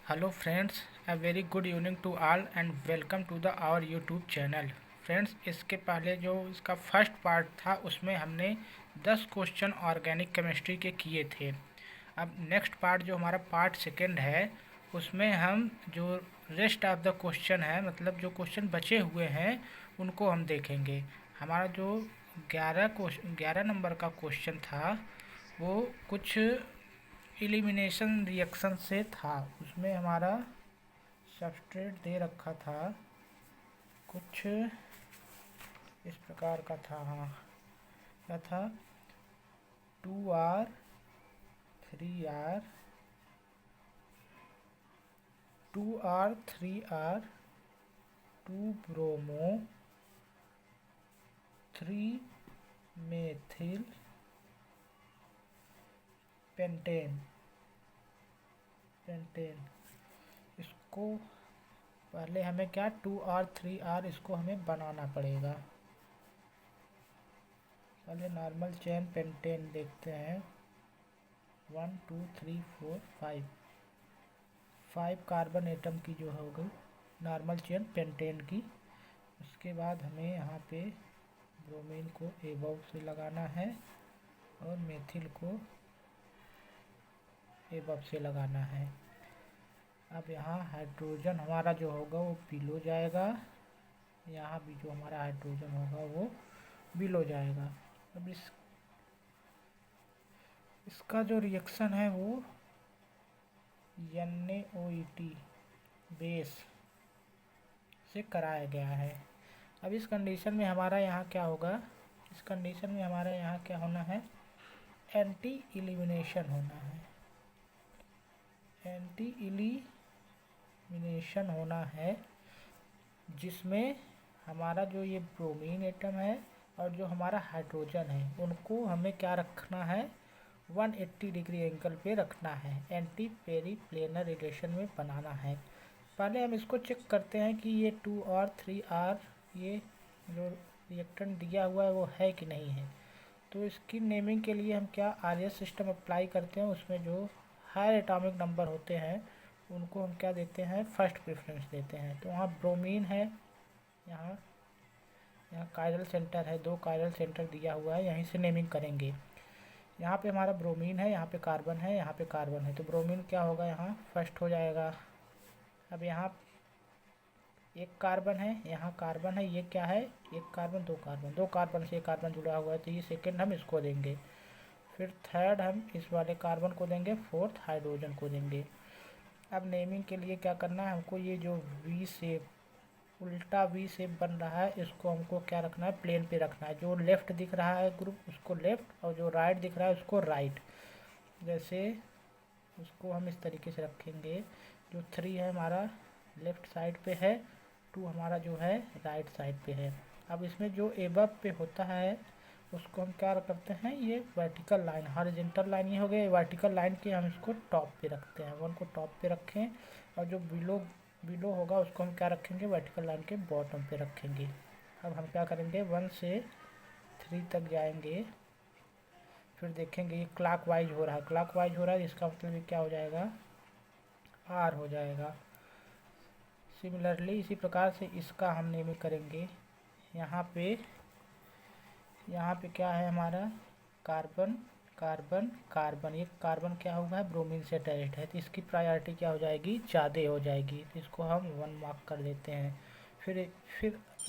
Hello friends, a very good evening to all and welcome to the our YouTube channel. Friends, इसके पहले जो इसका first part था उसमें हमने 10 क्वेश्चन ऑर्गेनिक केमिस्ट्री के किए थे। अब नेक्स्ट पार्ट जो हमारा पार्ट सेकंड है उसमें हम जो रेस्ट ऑफ द क्वेश्चन है, मतलब जो क्वेश्चन बचे हुए हैं उनको हम देखेंगे। हमारा जो 11 नंबर का क्वेश्चन था वो कुछ एलिमिनेशन रिएक्शन से था। उसमें हमारा सबस्ट्रेट दे रखा था कुछ इस प्रकार का था। हाँ, क्या था? 2R 3R 2R 3R 2 bromo 3 methyl pentane इसको पहले हमें क्या 2R 3R इसको हमें बनाना पड़ेगा। पहले नॉर्मल चेन पेंटेन देखते हैं। 1 2 3 4 5 कार्बन एटम की जो हो गई नॉर्मल चेन पेंटेन की। उसके बाद हमें यहाँ पे ब्रोमीन को एबव से लगाना है और मेथिल को एबव से लगाना है। अब यहाँ हाइड्रोजन हमारा जो होगा वो बिलो जाएगा, यहाँ भी जो हमारा हाइड्रोजन होगा वो बिलो जाएगा। अब इसका जो रिएक्शन है वो NaOET बेस से कराया गया है। अब इस कंडीशन में हमारा यहाँ क्या होगा? इस कंडीशन में हमारा यहाँ क्या होना है? एंटी एलिमिनेशन होना है। एंटी एलिमिनेशन होना है जिसमें हमारा जो ये ब्रोमीन एटम है और जो हमारा हाइड्रोजन है उनको हमें क्या रखना है? 180 डिग्री एंगल पे रखना है, एंटी पेरीप्लेनर रिलेशन में बनाना है। पहले हम इसको चेक करते हैं कि ये 2 और 3R ये जो रिएक्टेंट दिया हुआ है वो है कि नहीं है। तो इसकी नेमिंग के लिए हम क्या RS सिस्टम अप्लाई करते हैं। उसमें जो हायर एटॉमिक नंबर होते हैं उनको हम क्या देते हैं? फर्स्ट प्रेफरेंस देते हैं। तो वहाँ ब्रोमीन है, यहाँ कायरल सेंटर है, 2 कायरल सेंटर दिया हुआ है, यहीं से नेमिंग करेंगे। यहाँ पे हमारा ब्रोमीन है, यहाँ पे कार्बन है, यहाँ पे कार्बन है, तो ब्रोमीन क्या होगा? यहाँ फर्स्ट हो जाएगा। अब यहाँ एक कार्बन है, यहाँ कार्बन है, ये क्या है? एक कार्बन, दो कार्बन से एक कार्बन जुड़ा हुआ है, तो ये सेकेंड हम इसको देंगे। फिर थर्ड हम इस वाले कार्बन को देंगे, फोर्थ हाइड्रोजन को देंगे। अब नेमिंग के लिए क्या करना है हमको? ये जो वी शेप, उल्टा वी शेप बन रहा है, इसको हमको क्या रखना है? प्लेन पे रखना है। जो लेफ़्ट दिख रहा है ग्रुप उसको लेफ़्ट और जो राइट दिख रहा है उसको राइट। जैसे उसको हम इस तरीके से रखेंगे। जो 3 है हमारा लेफ़्ट साइड पे है, 2 हमारा जो है राइट साइड पे है। अब इसमें जो एबव पे होता है उसको हम क्या करते हैं? ये वर्टिकल लाइन, हॉरिजॉन्टल लाइन ये हो गया, वर्टिकल लाइन के हम इसको टॉप पे रखते हैं। 1 को टॉप पे रखें और जो बिलो होगा उसको हम क्या रखेंगे? वर्टिकल लाइन के बॉटम पे रखेंगे। अब हम क्या करेंगे? 1 से 3 तक जाएंगे, फिर देखेंगे ये क्लॉक वाइज हो रहा है, क्लॉक वाइज हो रहा है, इसका मतलब ये क्या हो जाएगा? R हो जाएगा। सिमिलरली इसी प्रकार से इसका हम नेमिंग करेंगे। यहाँ पे क्या है हमारा? कार्बन कार्बन कार्बन, ये कार्बन क्या हुआ है? ब्रोमीन से अटैच्ड है, तो इसकी प्रायोरिटी क्या हो जाएगी? ज़्यादा हो जाएगी, तो इसको हम 1 मार्क कर देते हैं। फिर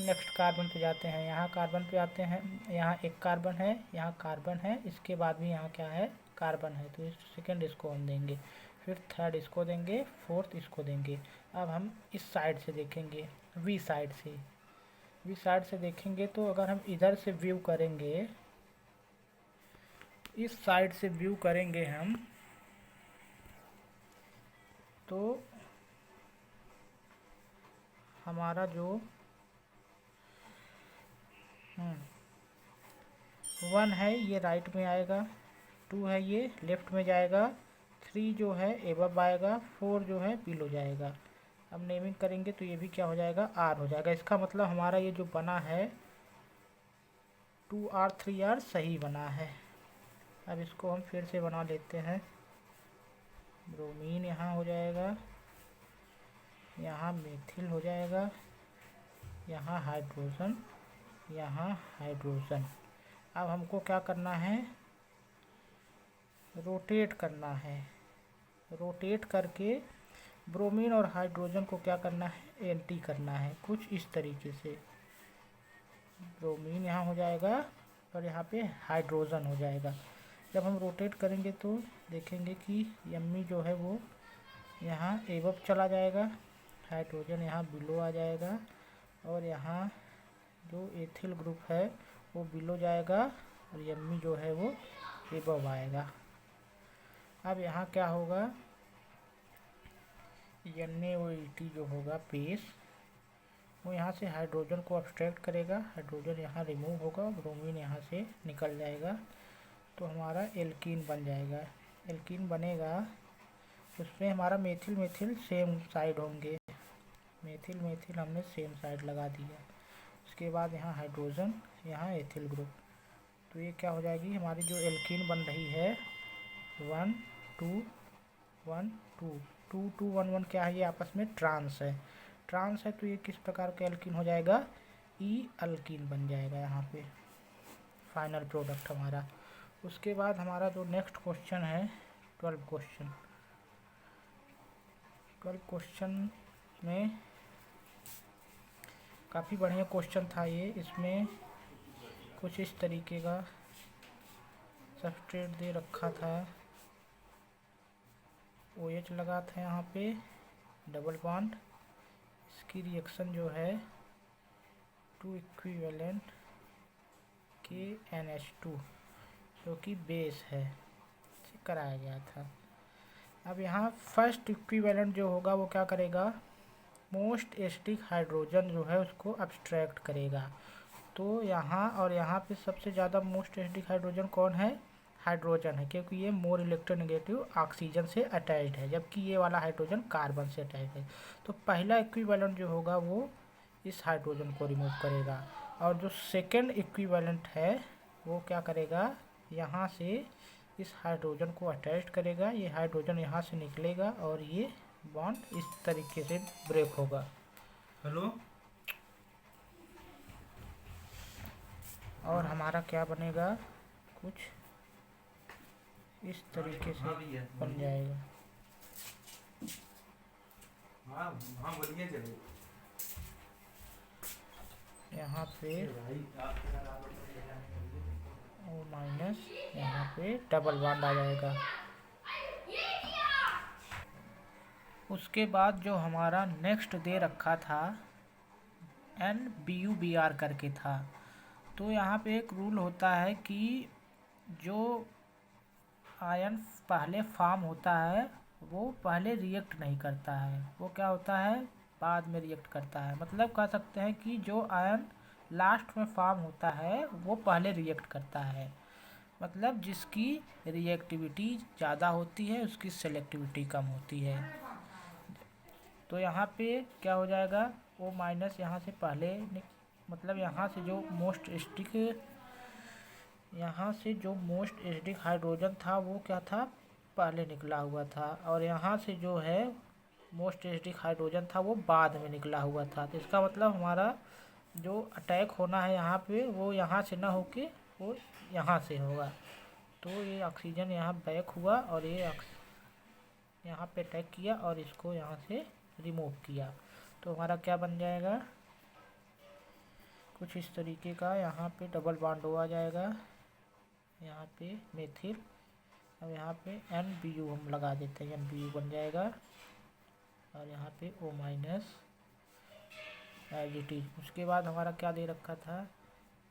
नेक्स्ट कार्बन पे जाते हैं, यहाँ कार्बन पे आते हैं, यहाँ एक कार्बन है, यहाँ कार्बन है, इसके बाद भी यहाँ क्या है? कार्बन है, तो सेकेंड इसको हम देंगे, फिर थर्ड इसको देंगे, फोर्थ इसको देंगे। अब हम इस साइड से देखेंगे, वी साइड से देखेंगे, तो अगर हम इधर से व्यू करेंगे, इस साइड से व्यू करेंगे हम, तो हमारा जो 1 है ये राइट में आएगा, 2 है ये लेफ्ट में जाएगा, 3 जो है एबव आएगा, 4 जो है बिलो जाएगा। अब नेमिंग करेंगे तो ये भी क्या हो जाएगा? R हो जाएगा। इसका मतलब हमारा ये जो बना है 2R 3R सही बना है। अब इसको हम फिर से बना लेते हैं। ब्रोमीन यहाँ हो जाएगा, यहाँ मेथिल हो जाएगा, यहाँ हाइड्रोजन, यहाँ हाइड्रोजन। अब हमको क्या करना है, रोटेट करना है। रोटेट करके ब्रोमीन और हाइड्रोजन को क्या करना है, एंटी करना है कुछ इस तरीके से। ब्रोमीन यहाँ हो जाएगा और यहाँ पे हाइड्रोजन हो जाएगा। जब हम रोटेट करेंगे तो देखेंगे कि यम्मी जो है वो यहाँ एबव चला जाएगा, हाइड्रोजन यहाँ बिलो आ जाएगा, और यहाँ जो एथिल ग्रुप है वो बिलो जाएगा और यम्मी जो है वो एबव आएगा। अब यहाँ क्या होगा, NaOH जो होगा बेस, वो यहाँ से हाइड्रोजन को अब्स्ट्रैक्ट करेगा, हाइड्रोजन यहाँ रिमूव होगा, ब्रोमीन यहाँ से निकल जाएगा, तो हमारा एल्कीन बन जाएगा। एल्कीन बनेगा, उसमें हमारा मेथिल मेथिल सेम साइड होंगे, मेथिल मेथिल हमने सेम साइड लगा दिया। उसके बाद यहाँ हाइड्रोजन, यहाँ एथिल ग्रुप, तो ये क्या हो जाएगी हमारी जो एल्कीन बन रही है 1 2 1 2 2 2 1 1 क्या है, ये आपस में ट्रांस है, ट्रांस है, तो ये किस प्रकार का एल्कीन हो जाएगा, ई अल्कीन बन जाएगा यहाँ पे फाइनल प्रोडक्ट हमारा। उसके बाद हमारा जो नेक्स्ट क्वेश्चन है 12 क्वेश्चन। 12 क्वेश्चन में काफ़ी बढ़िया क्वेश्चन था ये। इसमें कुछ इस तरीके का सबस्ट्रेट दे रखा था, OH लगा था यहाँ पे डबल बॉन्ड, इसकी रिएक्शन जो है 2 इक्विवेलेंट KNH2 जो कि बेस है से कराया गया था। अब यहाँ फर्स्ट इक्विवेलेंट जो होगा वो क्या करेगा, मोस्ट एसिडिक हाइड्रोजन जो है उसको अब्स्ट्रैक्ट करेगा। तो यहाँ और यहाँ पे सबसे ज़्यादा मोस्ट एसिडिक हाइड्रोजन कौन है, हाइड्रोजन है, क्योंकि ये मोर इलेक्ट्रोनेगेटिव ऑक्सीजन से अटैच्ड है, जबकि ये वाला हाइड्रोजन कार्बन से अटैच्ड है। तो पहला इक्विवेलेंट जो होगा वो इस हाइड्रोजन को रिमूव करेगा, और जो सेकेंड इक्विवेलेंट है वो क्या करेगा, यहाँ से इस हाइड्रोजन को अटैच करेगा, ये हाइड्रोजन यहाँ से निकलेगा और ये बॉन्ड इस तरीके से ब्रेक होगा। हेलो, और हमारा क्या बनेगा, कुछ इस तरीके से बन जाएगा। हाँ बोलिए, चलो। यहाँ पे O-, यहाँ पे डबल बॉन्ड आ जाएगा। उसके बाद जो हमारा नेक्स्ट दे रखा था NBuBr करके था, तो यहाँ पे एक रूल होता है कि जो आयन पहले फॉर्म होता है वो पहले रिएक्ट नहीं करता है, वो क्या होता है, बाद में रिएक्ट करता है। मतलब कह सकते हैं कि जो आयन लास्ट में फॉर्म होता है वो पहले रिएक्ट करता है, मतलब जिसकी रिएक्टिविटी ज़्यादा होती है उसकी सेलेक्टिविटी कम होती है। तो यहाँ पे क्या हो जाएगा, O- यहाँ से पहले मतलब यहाँ से जो मोस्ट एसिडिक हाइड्रोजन था वो क्या था, पहले निकला हुआ था, और यहाँ से जो है मोस्ट एसिडिक हाइड्रोजन था वो बाद में निकला हुआ था। तो इसका मतलब हमारा जो अटैक होना है यहाँ पे वो यहाँ से ना होके वो यहाँ से होगा। तो ये ऑक्सीजन यहाँ बैक हुआ और ये यहाँ पे अटैक किया और इसको यहाँ से रिमूव किया, तो हमारा क्या बन जाएगा, कुछ इस तरीके का। यहाँ पे डबल बॉन्ड हो आ जाएगा, यहाँ पे मेथिल, अब यहाँ पे NBu हम लगा देते हैं, NBu बन जाएगा, और यहाँ पे O- एज इट इज। उसके बाद हमारा क्या दे रखा था,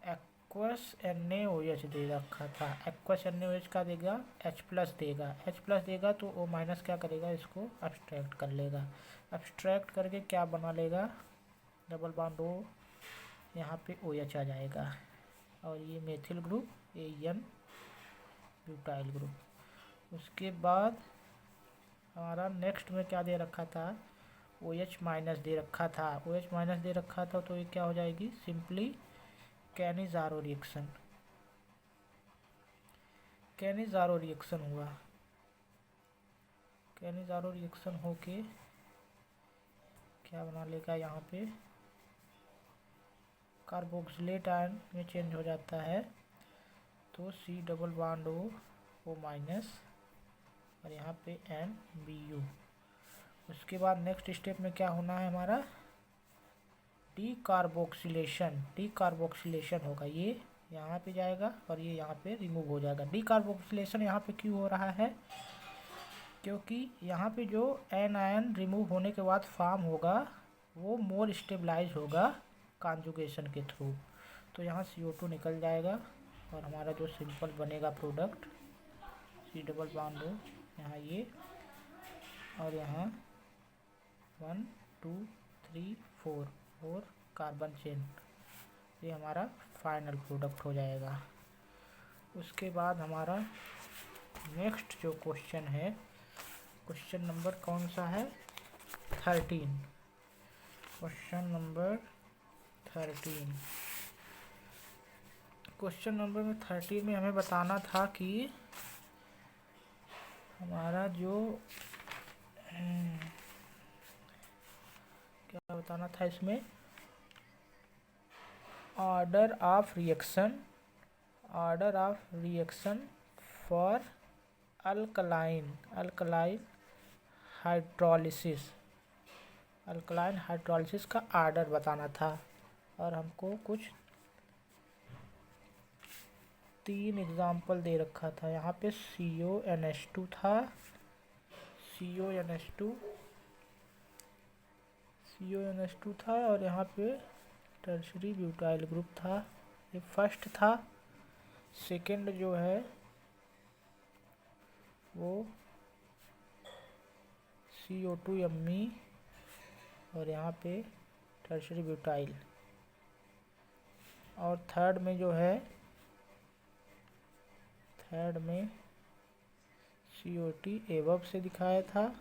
एक्वस NaOH दे रखा था। एक्वस NaOH का देगा, H+ देगा, H+ देगा तो O- क्या करेगा, इसको अब्स्ट्रैक्ट कर लेगा, अब्स्ट्रैक्ट करके क्या बना लेगा, डबल बॉन्ड O, यहाँ पे OH आ जाएगा, और ये methyl group, AN butyl group. उसके बाद हमारा नेक्स्ट में क्या दे रखा था, OH- दे रखा था, OH- दे रखा था, तो ये क्या हो जाएगी, simply Cannizzaro reaction, Cannizzaro reaction हुआ, कैनिज़ारो रिएक्शन होके क्या बना लेगा यहाँ पे, कार्बोक्सिलेट आयन में चेंज हो जाता है, तो C double bond O minus और यहाँ पे NBU। उसके बाद नेक्स्ट स्टेप में क्या होना है हमारा, डीकार्बोक्सिलेशन होगा, ये यहाँ पे जाएगा और ये यहाँ पे रिमूव हो जाएगा। डीकार्बोक्सिलेशन यहाँ पे क्यों हो रहा है, क्योंकि यहाँ पे जो एन आयन रिमूव होने के बाद फॉर्म होगा वो मोर स्टेबलाइज होगा कॉन्जुगेशन के थ्रू, तो यहाँ CO2 निकल जाएगा और हमारा जो सिंपल बनेगा product C double bond O, यहाँ ये और यहाँ 1 2 3 4 कार्बन चेन, ये हमारा फाइनल प्रोडक्ट हो जाएगा। उसके बाद हमारा नेक्स्ट जो क्वेश्चन है, क्वेश्चन नंबर कौन सा है, 13, क्वेश्चन नंबर 13। क्वेश्चन नंबर 13 में हमें बताना था कि हमारा जो क्या बताना था इसमें, order of reaction for alkaline hydrolysis का आर्डर बताना था, और हमको कुछ 3 एग्जाम्पल दे रखा था। यहाँ पे CONH2 था, CONH2 था और यहाँ पे टर्शरी ब्यूटाइल ग्रुप था, ये फर्स्ट था। सेकंड जो है वो CO2Me और यहाँ पे टर्शरी ब्यूटाइल, और थर्ड में जो है, थर्ड में CO2 एबव से दिखाया था,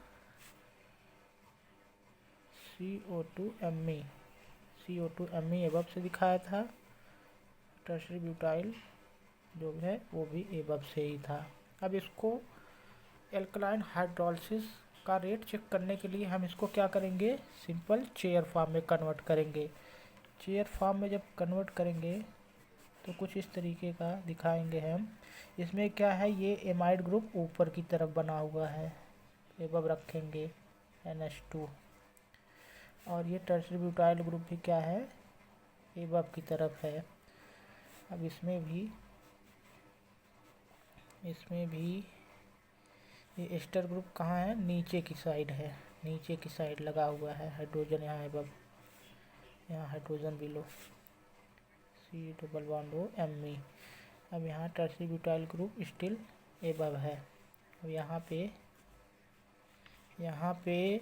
CO2Me एबव से दिखाया था, टर्शरी ब्यूटाइल जो है वो भी एबव से ही था। अब इसको एल्कलाइन हाइड्रोलिसिस का रेट चेक करने के लिए हम इसको क्या करेंगे, सिंपल चेयर फॉर्म में कन्वर्ट करेंगे। चेयर फॉर्म में जब कन्वर्ट करेंगे तो कुछ इस तरीके का दिखाएंगे हम। इसमें क्या है, ये एमाइड ग्रुप ऊपर की तरफ बना हुआ है, एबव रखेंगे NH2, और ये टर्शरी ब्यूटाइल ग्रुप भी क्या है, एबव की तरफ है। अब इसमें भी ये एस्टर ग्रुप कहाँ है, नीचे की साइड है, नीचे की साइड लगा हुआ है, हाइड्रोजन यहाँ एबव, यहाँ hydrogen below, C double bond O Me। अब यहाँ tertiary butyl group still above है। अब यहाँ पे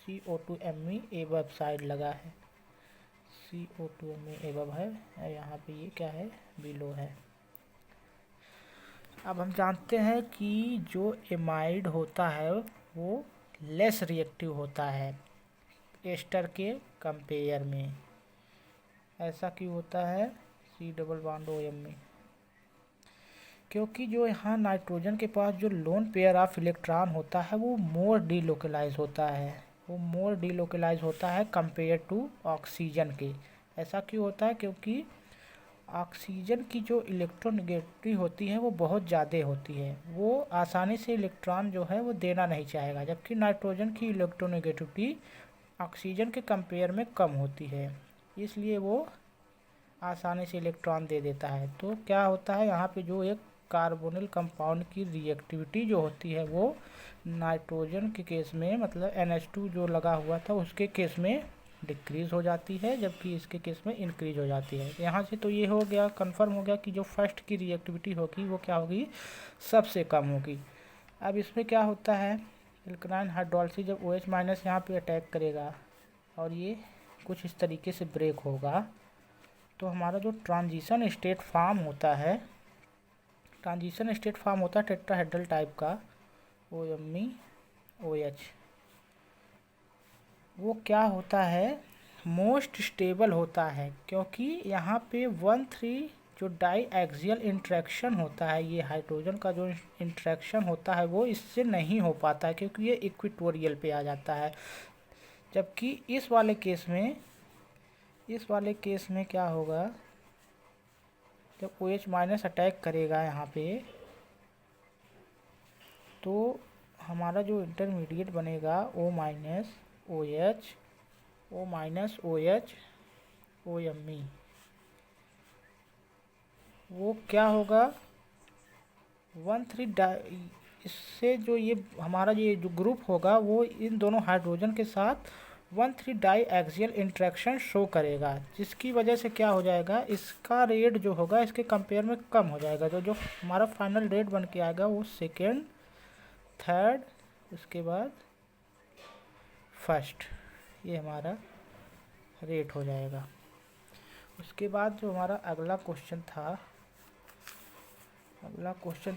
CO2Me एबव साइड लगा है, CO2Me एबव है, और यहाँ पे ये क्या है, बिलो है। अब हम जानते हैं कि जो एमाइड होता है वो लेस रिएक्टिव होता है एस्टर के कंपेयर में। ऐसा क्यों होता है, C डबल बॉन्ड O में, क्योंकि जो यहाँ नाइट्रोजन के पास जो लोन पेयर ऑफ इलेक्ट्रॉन होता है वो मोर डीलोकलाइज होता है, कंपेयर टू ऑक्सीजन के। ऐसा क्यों होता है, क्योंकि ऑक्सीजन की जो इलेक्ट्रोनेगेटिविटी होती है वो बहुत ज़्यादा होती है, वो आसानी से इलेक्ट्रॉन जो है वो देना नहीं चाहेगा, जबकि नाइट्रोजन की इलेक्ट्रोनेगेटिविटी ऑक्सीजन के कंपेयर में कम होती है, इसलिए वो आसानी से इलेक्ट्रॉन दे देता है। तो क्या होता है, यहाँ पे जो एक कार्बोनिल कंपाउंड की रिएक्टिविटी जो होती है वो नाइट्रोजन के केस में, मतलब NH2 जो लगा हुआ था उसके केस में डिक्रीज़ हो जाती है, जबकि इसके केस में इंक्रीज हो जाती है। यहाँ से तो ये हो गया, कंफर्म हो गया कि जो फर्स्ट की रिएक्टिविटी होगी वो क्या होगी, सबसे कम होगी। अब इसमें क्या होता है, एल्कलाइन हाइड्रोलिसिस जब OH माइनस यहाँ पे अटैक करेगा और ये कुछ इस तरीके से ब्रेक होगा, तो हमारा जो ट्रांजिशन स्टेट फॉर्म होता है टेट्राहेड्रल टाइप का OMeOH, वो क्या होता है, मोस्ट स्टेबल होता है, क्योंकि यहाँ पे 1,3 जो डाई एक्सियल इंट्रैक्शन होता है, ये हाइड्रोजन का जो इंट्रैक्शन होता है वो इससे नहीं हो पाता है, क्योंकि ये इक्वेटोरियल पे आ जाता है। जबकि इस वाले केस में क्या होगा, जब OH माइनस अटैक करेगा यहाँ पे, तो हमारा जो इंटरमीडिएट बनेगा O minus OH, O minus OH OMe, वो क्या होगा 1,3 डाई, इससे जो ये हमारा ये जो ग्रुप होगा वो इन दोनों हाइड्रोजन के साथ 1,3 डाई एक्सियल इंट्रैक्शन शो करेगा, जिसकी वजह से क्या हो जाएगा, इसका रेट जो होगा इसके कंपेयर में कम हो जाएगा। तो जो हमारा फाइनल रेट बन के आएगा वो सेकेंड, थर्ड, उसके बाद फर्स्ट, ये हमारा रेट हो जाएगा। उसके बाद जो हमारा अगला क्वेश्चन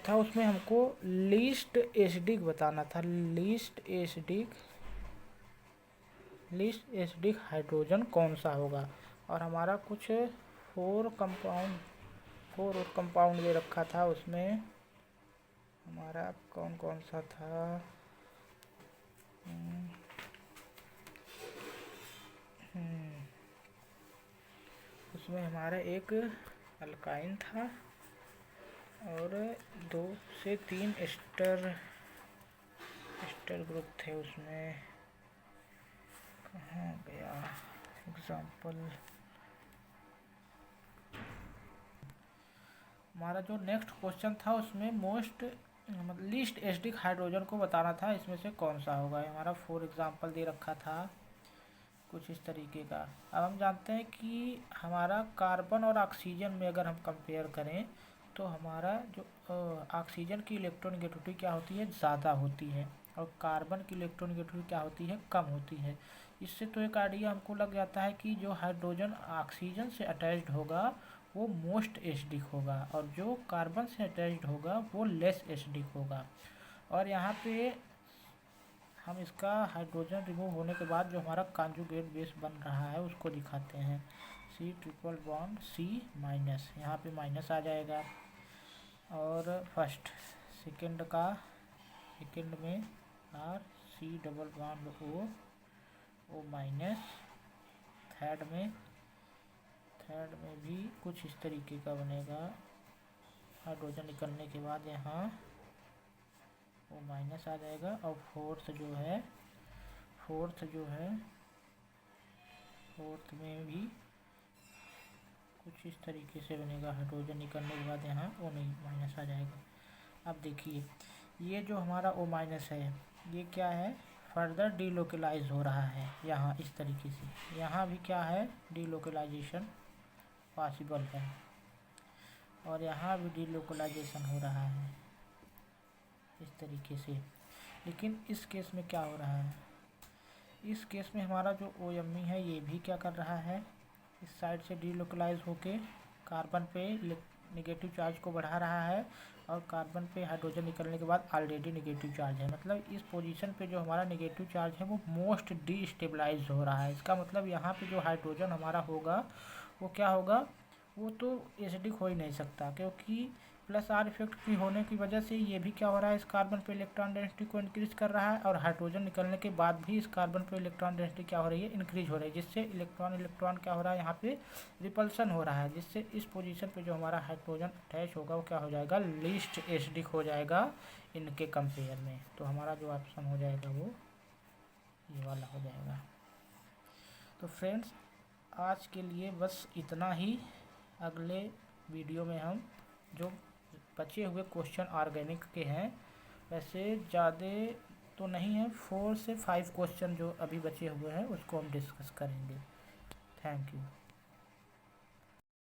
था उसमें हमको लीस्ट एसिडिक बताना था, लीस्ट एसिडिक हाइड्रोजन कौन सा होगा। और हमारा कुछ 4 कंपाउंड दे रखा था, उसमें हमारा कौन कौन सा था, उसमें हमारा एक अल्काइन था और 2 से 3 एस्टर ग्रुप थे। उसमें कहाँ गया एग्जाम्पल, हमारा जो नेक्स्ट क्वेश्चन था उसमें लीस्ट एसिडिक हाइड्रोजन को बताना था, इसमें से कौन सा होगा। हमारा 4 एग्जाम्पल दे रखा था कुछ इस तरीके का। अब हम जानते हैं कि हमारा कार्बन और ऑक्सीजन में अगर हम कंपेयर करें तो हमारा जो ऑक्सीजन की इलेक्ट्रोनेगेटिविटी क्या होती है, ज़्यादा होती है, और कार्बन की इलेक्ट्रोनेगेटिविटी क्या होती है, कम होती है। इससे तो एक आइडिया हमको लग जाता है कि जो हाइड्रोजन ऑक्सीजन से अटैच्ड होगा वो मोस्ट एसिडिक होगा, और जो कार्बन से अटैच्ड होगा वो लेस एसिडिक होगा। और यहाँ पे हम इसका हाइड्रोजन रिमूव होने के बाद जो हमारा कॉन्जुगेट बेस बन रहा है उसको दिखाते हैं, C triple bond C minus, यहाँ पे माइनस आ जाएगा। और सेकंड में R C double bond O minus, third में भी कुछ इस तरीके का बनेगा, हाइड्रोजन निकलने के बाद यहाँ वो माइनस आ जाएगा। और फोर्थ में भी कुछ इस तरीके से बनेगा, हाइड्रोजन निकलने के बाद यहाँ वो नहीं माइनस आ जाएगा। अब देखिए ये जो हमारा O माइनस है ये क्या है, फर्दर डीलोकलाइज हो रहा है यहाँ इस तरीके से, यहाँ भी क्या है डीलोकलाइजेशन पॉसिबल है, और यहाँ भी डीलोकलाइजेशन हो रहा है इस तरीके से। लेकिन इस केस में क्या हो रहा है, इस केस में हमारा जो OMe है ये भी क्या कर रहा है, इस साइड से डीलोकलाइज होके कार्बन पे नेगेटिव चार्ज को बढ़ा रहा है, और कार्बन पे हाइड्रोजन निकलने के बाद ऑलरेडी नेगेटिव चार्ज है, मतलब इस पोजीशन पे जो हमारा नेगेटिव चार्ज है वो मोस्ट डीस्टेबलाइज हो रहा है। इसका मतलब यहाँ पे जो हाइड्रोजन हमारा होगा वो क्या होगा, वो तो एसिडिक हो ही नहीं सकता, क्योंकि प्लस R इफेक्ट की होने की वजह से ये भी क्या हो रहा है, इस कार्बन पे इलेक्ट्रॉन डेंसिटी को इंक्रीज कर रहा है, और हाइड्रोजन निकलने के बाद भी इस कार्बन पे इलेक्ट्रॉन डेंसिटी क्या हो रही है, इंक्रीज हो रही है, जिससे इलेक्ट्रॉन क्या हो रहा है, यहाँ पे रिपल्सन हो रहा है, जिससे इस पोजीशन पे जो हमारा हाइड्रोजन अटैच होगा वो क्या हो जाएगा, लीस्ट एसिडिक हो जाएगा इनके कंपेयर में। तो हमारा जो ऑप्शन हो जाएगा वो ये वाला हो जाएगा। तो फ्रेंड्स आज के लिए बस इतना ही, अगले वीडियो में हम जो बचे हुए क्वेश्चन ऑर्गेनिक के हैं, वैसे ज़्यादा तो नहीं है, 4 से 5 क्वेश्चन जो अभी बचे हुए हैं उसको हम डिस्कस करेंगे। Thank you.